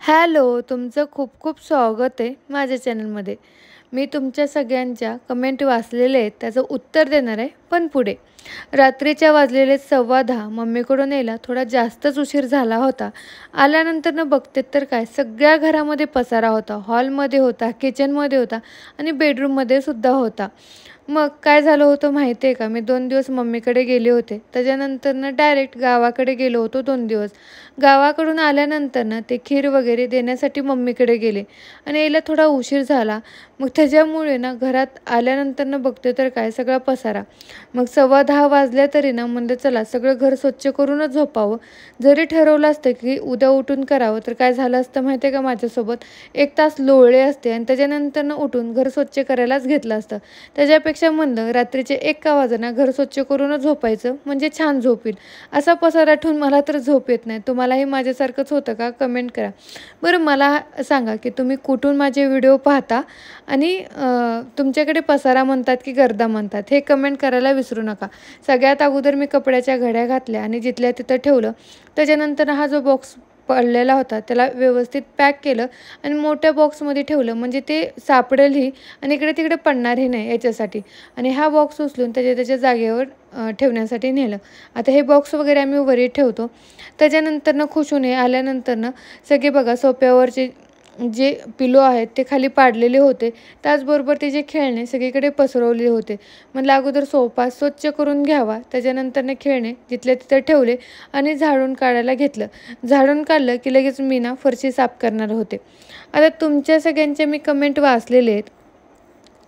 Hello, तुमचं खूप खूप स्वागत आहे माझ्या चॅनलमध्ये. मी तुमच्या सगळ्यांच्या कमेंट वाचलेले आहेत, त्याचं उत्तर देणार आहे. पण पुढे रात्रीच्या वाजलेले 10:15 मम्मीकडून यायला थोडा जास्तच उशीर झाला होता. आल्यानंतर बघते तर काय, सगळ्या घरामध्ये पसारा होता. हॉलमध्ये होता, किचनमध्ये होता आणि बेडरूममध्ये सुद्धा होता. मग काय झालं होतं माहिती आहे का, मी 2 दिवस मम्मीकडे गेले होते. त्याच्यानंतरनं डायरेक्ट गावाकडे गेलो होतो 2 दिवस. गावाकडून आल्यानंतरनं ते खीर वगैरे देण्यासाठी मम्मीकडे गेले आणि यायला थोडा उशीर झाला. मग त्याच्यामुळे घरात आल्यानंतरनं बघते तर काय, सगळा पसारा. मग 10:15 वाजल्या तरी म्हणलं चला सगळं घर स्वच्छ करूनच झोपावं. जरी ठरवलं असतं की उद्या उठून करावं, तर काय झालं असतं माहिती आहे का माझ्यासोबत, 1 तास लोळले असते आणि त्याच्यानंतरनं उठून घर स्वच्छ करायलाच घेतलं असतं. त्याच्यापेक्षा म्हणलं रात्रीचे 1 का वाजेना घर स्वच्छ करूनच झोपायचं, म्हणजे छान झोप येईल. असा पसारा ठेवून मला तर झोप येत नाही. तुम्हालाही माझ्यासारखंच होतं का? कमेंट करा. बरं मला सांगा की तुम्ही कुठून माझे व्हिडिओ पाहता आणि तुमच्याकडे पसारा म्हणतात की गर्दा म्हणतात, हे कमेंट करायला विसरू नका. सगळ्यात अगोदर मी कपड्याच्या घड्या घातल्या आणि जिथल्या तिथं ठेवलं. त्याच्यानंतर हा जो बॉक्स पडलेला होता त्याला व्यवस्थित पॅक केलं आणि मोठ्या बॉक्समध्ये ठेवलं, म्हणजे ते सापडेलही आणि इकडे तिकडे पडणारही नाही याच्यासाठी. आणि हा बॉक्स उचलून त्याच्या जागेवर ठेवण्यासाठी नेलं. आता हे बॉक्स वगैरे आम्ही वरी ठेवतो. त्याच्यानंतरनं खुश होऊन आल्यानंतरनं सगळे बघा सोफ्यावरचे जे पिलो आहेत ते खाली पाडलेले होते. त्याचबरोबर ते जे खेळणे सगळीकडे पसरवले होते. म्हणलं अगोदर सोफा स्वच्छ करून घ्यावा, त्याच्यानंतरनं खेळणे जिथल्या तिथं ठेवले आणि झाडून काढायला घेतलं. झाडून काढलं की लगेच मी फरशी साफ करणार होते. आता तुमच्या सगळ्यांचे मी कमेंट वाचलेले आहेत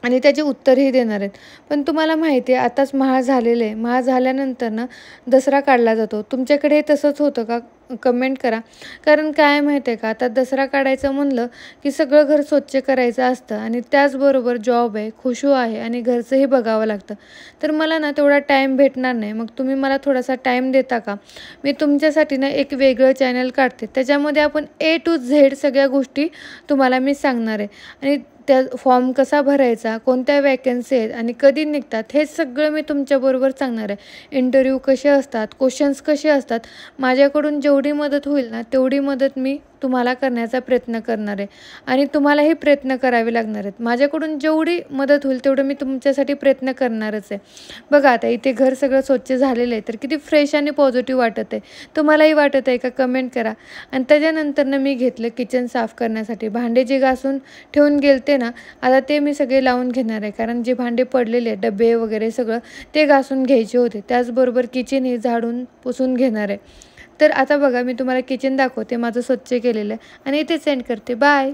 आणि त्याचे उत्तरही देणार आहेत. पण तुम्हाला माहिती आहे आताच महाळ झालेलं आहे. महाळ झाल्यानंतर दसरा काढला जातो. तुमच्याकडे तसंच होतं का? कमेंट करा. कारण काय माहिती आहे का, आता दसरा काढायचं म्हणलं की सगळं घर स्वच्छ करायचं असतं आणि त्याचबरोबर जॉब आहे, खुशू आहे आणि घरचंही बघावं लागतं. तर मला तेवढा टाईम भेटणार नाही. मग तुम्ही मला थोडासा टाईम देता का? मी तुमच्यासाठी एक वेगळं चॅनल काढते. त्याच्यामध्ये आपण A to Z सगळ्या गोष्टी तुम्हाला मी सांगणार आहे आणि त्या फॉर्म कसा भरायचा, कोणत्या वॅकन्सी आहेत आणि कधी निघतात, हे सगळं मी तुमच्याबरोबर सांगणार आहे. इंटरव्ह्यू कसे असतात, क्वेश्चन्स कसे असतात, माझ्याकडून जेवढी मदत होईल तेवढी मदत मी तुम्हाला करण्याचा प्रयत्न करणार आहे आणि तुम्हालाही प्रयत्न करावे लागणार आहेत. माझ्याकडून जेवढी मदत होईल तेवढं मी तुमच्यासाठी प्रयत्न करणारच आहे. बघा आता इथे घर सगळं स्वच्छ झालेलं आहे, तर किती फ्रेश आणि पॉझिटिव्ह वाटत आहे. तुम्हालाही वाटत आहे का? कमेंट करा. आणि त्याच्यानंतरनं मी घेतलं किचन साफ करण्यासाठी. भांडे जे घासून ठेवून गेलते आता ते मी सगळे लावून घेणार आहे. कारण जे भांडे पडलेले डबे वगैरे सगळं ते घासून घ्यायचे होते. त्याचबरोबर किचनही झाडून पुसून घेणार आहे. तर आता बघा मी तुम्हाला किचन दाखवते माझं स्वच्छ केलेलं आहे आणि इथे सेंड करते. बाय.